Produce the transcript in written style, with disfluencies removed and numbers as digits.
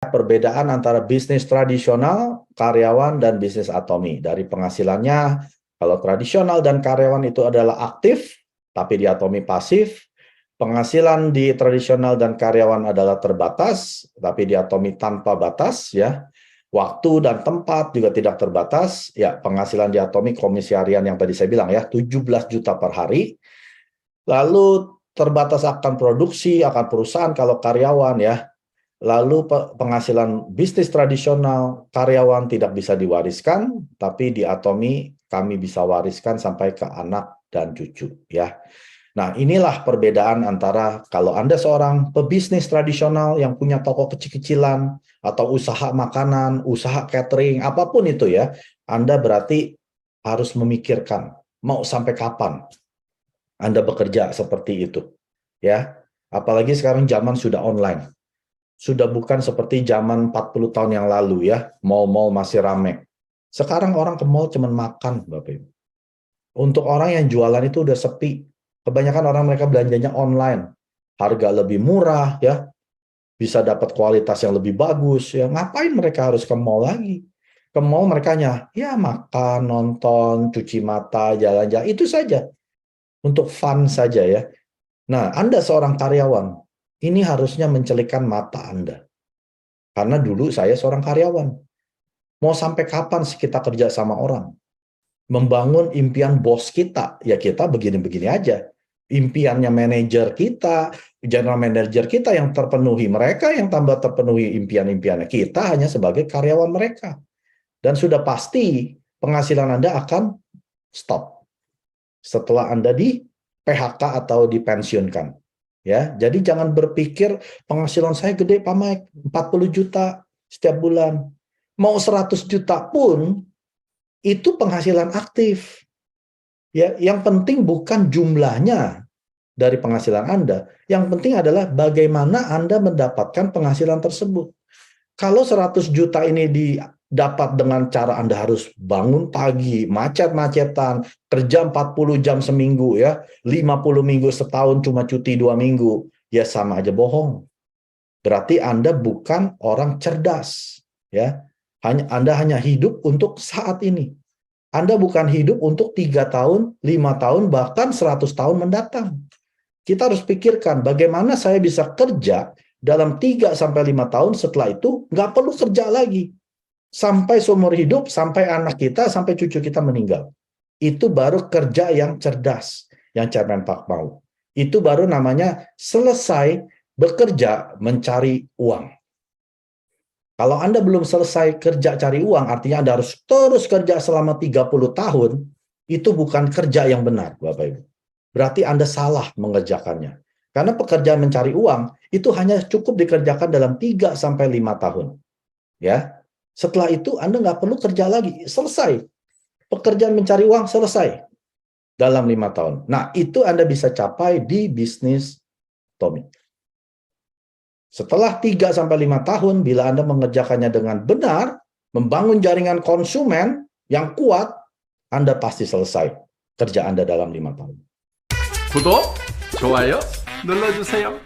Perbedaan antara bisnis tradisional, karyawan, dan bisnis Atomi. Dari penghasilannya, kalau tradisional dan karyawan itu adalah aktif, tapi di Atomi pasif. Penghasilan di tradisional dan karyawan adalah terbatas, tapi di Atomi tanpa batas, ya. Waktu dan tempat juga tidak terbatas. Ya, penghasilan di Atomi komisi harian yang tadi saya bilang ya, 17 juta per hari. Lalu terbatas akan produksi, akan perusahaan kalau karyawan ya. Lalu penghasilan bisnis tradisional karyawan tidak bisa diwariskan, tapi di Atomi kami bisa wariskan sampai ke anak dan cucu ya. Nah, inilah perbedaan antara kalau Anda seorang pebisnis tradisional yang punya toko kecil-kecilan atau usaha makanan, usaha catering, apapun itu ya, Anda berarti harus memikirkan mau sampai kapan Anda bekerja seperti itu ya. Apalagi sekarang zaman sudah online. Sudah bukan seperti zaman 40 tahun yang lalu ya, mall-mall masih rame. Sekarang orang ke mall cuma makan, Bapak Ibu. Untuk orang yang jualan itu udah sepi. Kebanyakan orang mereka belanjanya online. Harga lebih murah ya, bisa dapat kualitas yang lebih bagus ya. Ngapain mereka harus ke mall lagi? Ke mall mereka ya makan, nonton, cuci mata, jalan-jalan, itu saja. Untuk fun saja ya. Nah, Anda seorang karyawan, ini harusnya mencelikkan mata Anda. Karena dulu saya seorang karyawan. Mau sampai kapan sih kita kerja sama orang? Membangun impian bos kita, ya kita begini-begini aja. Impiannya manajer kita, general manager kita yang terpenuhi. Mereka yang tambah terpenuhi impian-impiannya. Kita hanya sebagai karyawan mereka. Dan sudah pasti penghasilan Anda akan stop setelah Anda di PHK atau dipensiunkan. Ya, jadi jangan berpikir penghasilan saya gede Pak Mike, 40 juta setiap bulan. Mau 100 juta pun itu penghasilan aktif. Ya, yang penting bukan jumlahnya dari penghasilan Anda. Yang penting adalah bagaimana Anda mendapatkan penghasilan tersebut. Kalau 100 juta ini didapat dengan cara Anda harus bangun pagi, macet-macetan, kerja 40 jam seminggu ya, 50 minggu setahun cuma cuti 2 minggu, ya sama aja bohong. Berarti Anda bukan orang cerdas ya. Anda hanya hidup untuk saat ini. Anda bukan hidup untuk 3 tahun, 5 tahun, bahkan 100 tahun mendatang. Kita harus pikirkan bagaimana saya bisa kerja dalam 3-5 tahun, setelah itu nggak perlu kerja lagi. Sampai seumur hidup, sampai anak kita, sampai cucu kita meninggal. Itu baru kerja yang cerdas, yang Chairman Park mau. Itu baru namanya selesai bekerja mencari uang. Kalau Anda belum selesai kerja cari uang, artinya Anda harus terus kerja selama 30 tahun, itu bukan kerja yang benar, Bapak Ibu. Berarti Anda salah mengerjakannya. Karena pekerjaan mencari uang, itu hanya cukup dikerjakan dalam 3-5 tahun. Ya, setelah itu Anda nggak perlu kerja lagi, selesai. Pekerjaan mencari uang selesai dalam 5 tahun. Nah, itu Anda bisa capai di bisnis Atomi. Setelah 3-5 tahun, bila Anda mengerjakannya dengan benar, membangun jaringan konsumen yang kuat, Anda pasti selesai kerja Anda dalam 5 tahun. 구독, 좋아요 눌러주세요.